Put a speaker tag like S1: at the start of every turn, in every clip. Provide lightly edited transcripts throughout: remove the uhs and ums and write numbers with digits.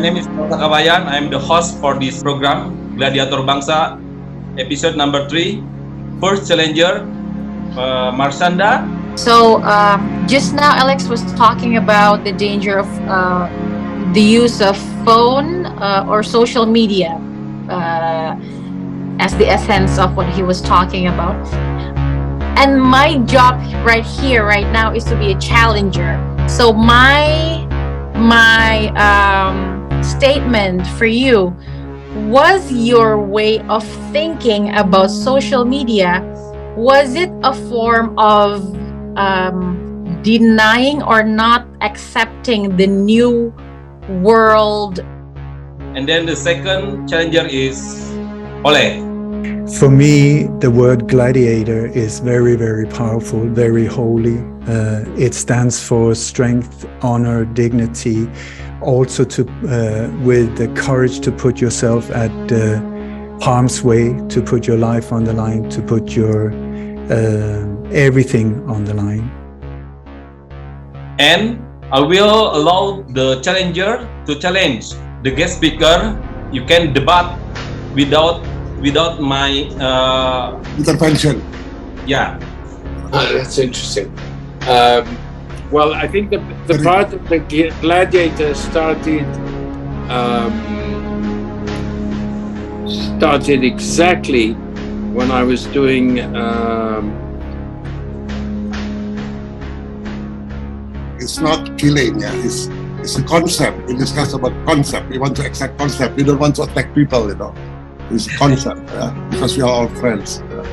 S1: name is Bangsa. I'm the host for this program, Gladiator Bangsa, episode number 3. First challenger, Marsanda.
S2: So just now Alex was talking about the danger of the use of phone or social media as the essence of what he was talking about. And my job right here, right now, is to be a challenger. So my statement for you was your way of thinking about social media. Was it a form of denying or not accepting the new world?
S1: And then the second challenger is Ole.
S3: For me, the word gladiator is very, very powerful, very holy. It stands for strength, honor, dignity, also with the courage to put yourself at harm's way, to put your life on the line, to put your everything on the line.
S1: And I will allow the challenger to challenge the guest speaker. You can debate without my
S4: intervention.
S1: Yeah.
S5: That's interesting. Well, I think the part of the Gladiator started exactly when I was doing
S4: it's not killing, yeah. It's a concept. We discuss about concept. We want to accept concept. We don't want to attack people, you know. It's a concept, yeah, because we are all friends. Yeah.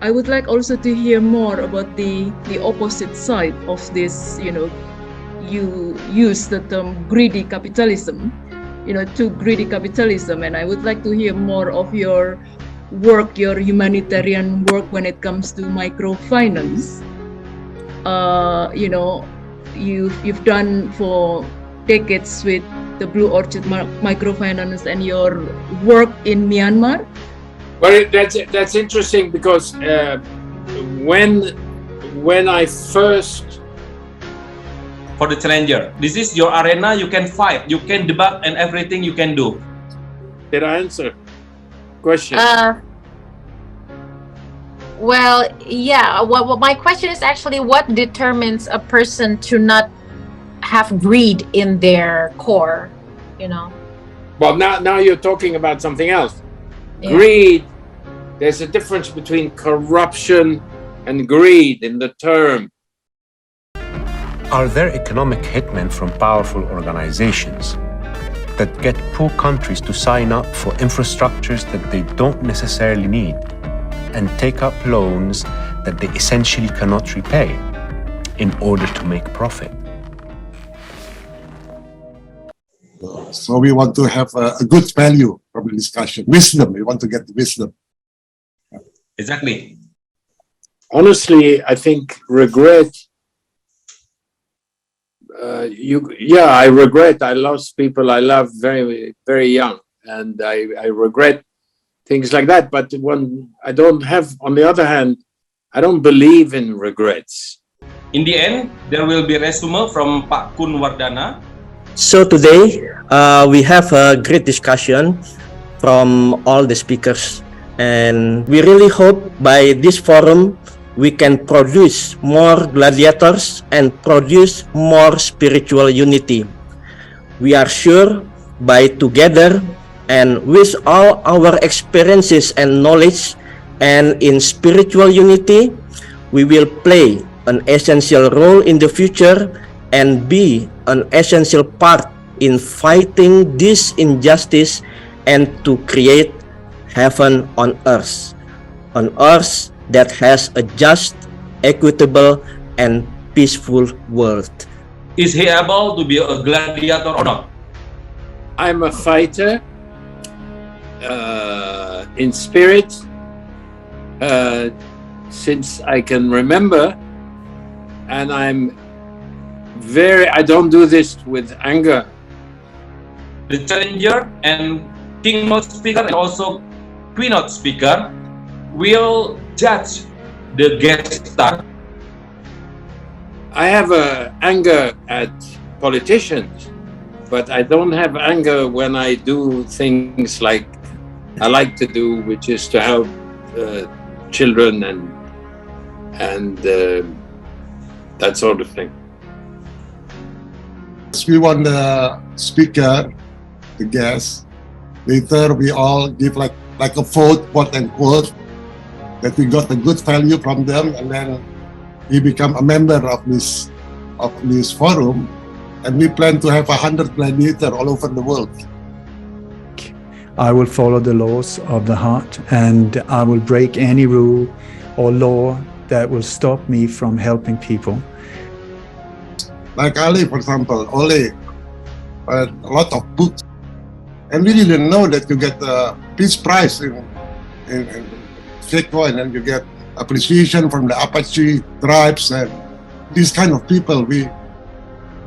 S6: I would like also to hear more about the opposite side of this. You use the term greedy capitalism, to greedy capitalism, and I would like to hear more of your work, your humanitarian work when it comes to microfinance. You've done for decades with the Blue Orchid microfinance and your work in Myanmar.
S5: Well, that's interesting because when I first
S1: For the challenger, this is your arena. You can fight, you can debate, and everything you can do.
S5: did I answer question?
S2: Well, yeah. Well, my question is actually what determines a person to not have greed in their core,
S5: Well, now you're talking about something else.
S2: Yeah.
S5: Greed. There's a difference between corruption and greed in the term.
S7: Are there economic hitmen from powerful organizations that get poor countries to sign up for infrastructures that they don't necessarily need and take up loans that they essentially cannot repay in order to make profit?
S4: So we want to have a good value from the discussion. Wisdom. We want to get the wisdom.
S1: Exactly.
S5: Honestly, I think regret. I regret. I lost people I loved very, very young, and I regret things like that. But when I don't have, on the other hand, I don't believe in regrets.
S1: In the end, there will be resume from Pak Kun Wardana.
S8: So today, we have a great discussion from all the speakers, and we really hope by this forum we can produce more gladiators and produce more spiritual unity. We are sure by together and with all our experiences and knowledge and in spiritual unity, we will play an essential role in the future and be an essential part in fighting this injustice and to create heaven on earth that has a just, equitable, and peaceful world.
S1: Is he able to be a gladiator or not?
S5: I'm a fighter in spirit since I can remember, and I don't do this with anger.
S1: The challenger and keynote speaker and also keynote speaker will judge the guest star.
S5: I have anger at politicians, but I don't have anger when I do things like I like to do, which is to help children and that sort of thing.
S4: We want the speaker, the guest. Later, we all give like a vote, quote unquote, that we got a good value from them, and then we become a member of this forum, and we plan to have 100 gladiators all over the world.
S3: I will follow the laws of the heart, and I will break any rule or law that will stop me from helping people.
S4: Like Ali, for example, Ole, a lot of books, and we didn't know that you get a Peace Prize in Bitcoin, and you get appreciation from the Apache tribes, and these kind of people we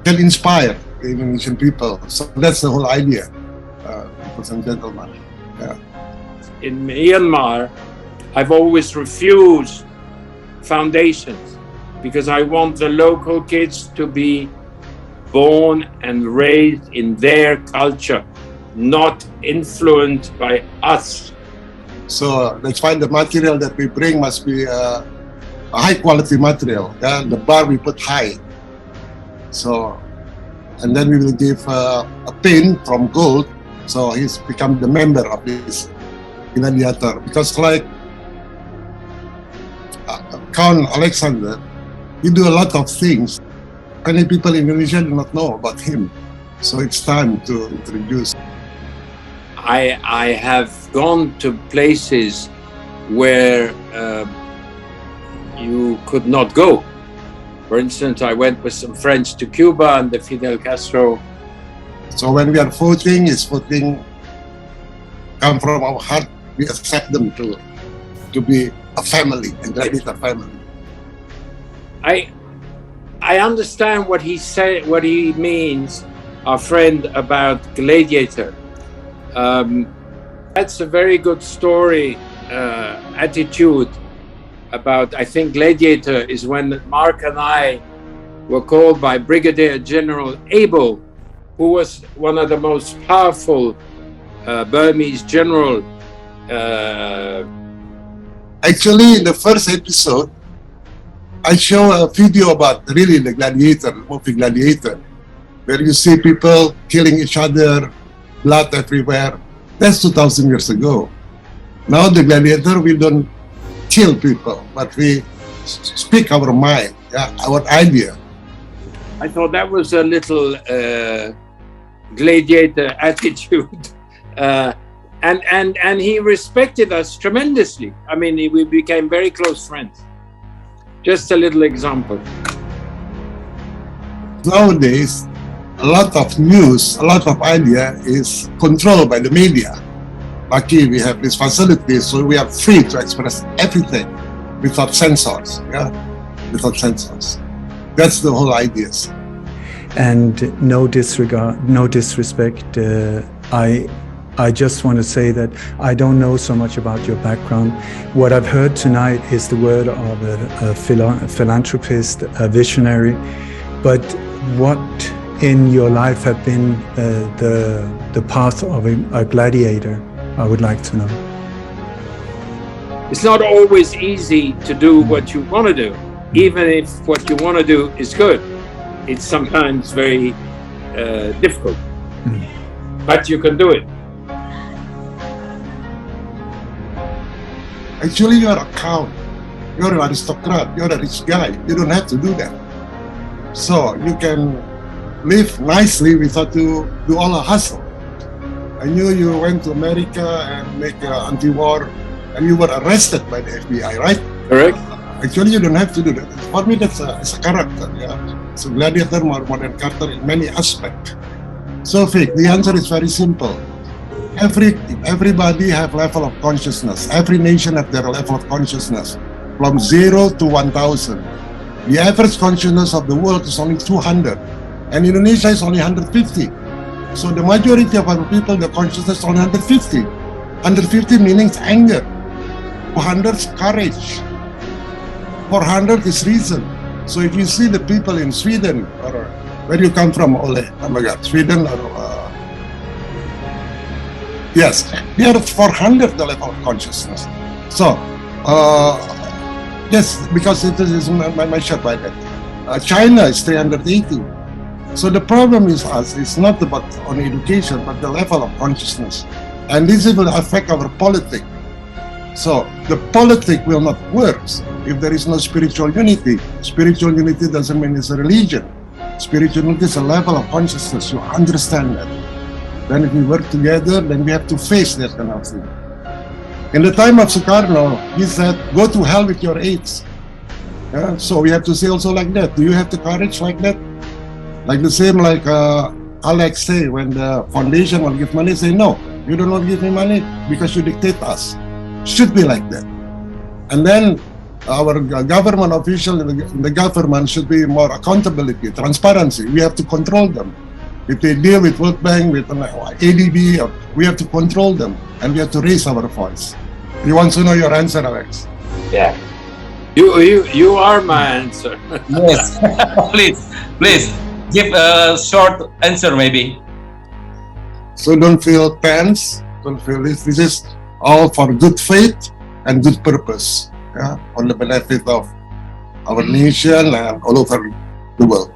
S4: can inspire the Indonesian people. So that's the whole idea, ladies and gentlemen. Yeah.
S5: In Myanmar, I've always refused foundations because I want the local kids to be born and raised in their culture, not influenced by us.
S4: So that's why the material that we bring must be a high quality material. Yeah? The bar we put high. So, and then we will give a pin from gold, so he's become the member of this Gladiator. Because like Count Alexander, he do a lot of things. Many people in Indonesia do not know about him. So it's time to introduce.
S5: I have gone to places where you could not go. For instance, I went with some friends to Cuba and the Fidel Castro.
S4: So when we are voting, is voting come from our heart. We accept them to be a family, a Gladiator family.
S5: I understand what he said, what he means, our friend, about Gladiator. That's a very good story, attitude about, I think Gladiator is when Mark and I were called by Brigadier General Abel, who was one of the most powerful Burmese general.
S4: Actually, in the first episode, I show a video about really the Gladiator, the movie Gladiator, where you see people killing each other, blood everywhere. That's 2,000 years ago. Now the Gladiator, we don't kill people, but we speak our mind, our idea.
S5: I thought that was a little Gladiator attitude. And he respected us tremendously. I mean, we became very close friends. Just a little example.
S4: Nowadays, a lot of news, a lot of idea is controlled by the media. Lucky we have these facilities, so we are free to express everything without censors. Without censors. That's the whole idea.
S3: And no disrespect. I just want to say that I don't know so much about your background. What I've heard tonight is the word of a philanthropist, a visionary. But what in your life have been the path of a gladiator? I would like to know.
S5: It's not always easy to do what you want to do, even if what you want to do is good. It's sometimes very difficult, but you can do it.
S4: Actually, you're a count, you're an aristocrat, you're a rich guy. You don't have to do that. So you can live nicely without to do all the hustle. I knew you went to America and make anti-war, and you were arrested by the FBI, right?
S5: Correct.
S4: Actually, you don't have to do that. For me, that's a character. It's a gladiator, more modern character in many aspects. So, Vic, the answer is very simple. Everybody have level of consciousness. Every nation have their level of consciousness, from 0 to 1,000. The average consciousness of the world is only 200, and Indonesia is only 150. So the majority of our people, the consciousness is only 150. 150 means anger. 200 is courage. 400 is reason. So if you see the people in Sweden or Where you come from, Ole? Oh my God, Sweden or yes, we are 400 the level of consciousness. So, yes, because it is measured by that. China is 380. So the problem is us. It's not about only education, but the level of consciousness, and this will affect our politics. So the politic will not work if there is no spiritual unity. Spiritual unity doesn't mean it's a religion. Spiritual unity is a level of consciousness. You understand that. Then if we work together, then we have to face that kind of thing. In the time of Sukarno, he said, go to hell with your AIDS. Yeah? So we have to say also like that. Do you have the courage like that? Like the same like Alex say, when the foundation will give money, say, no, you do not give me money because you dictate us. Should be like that. And then our government official in the government should be more accountability, transparency. We have to control them. If they deal with World Bank, with ADB, we have to control them, and we have to raise our voice. You want to know your answer, Alex?
S5: Yeah. You are my answer.
S1: Yes. please give a short answer maybe.
S4: So don't feel tense. Don't feel this. This is all for good faith and good purpose. Yeah, on the benefit of our nation and all over the world.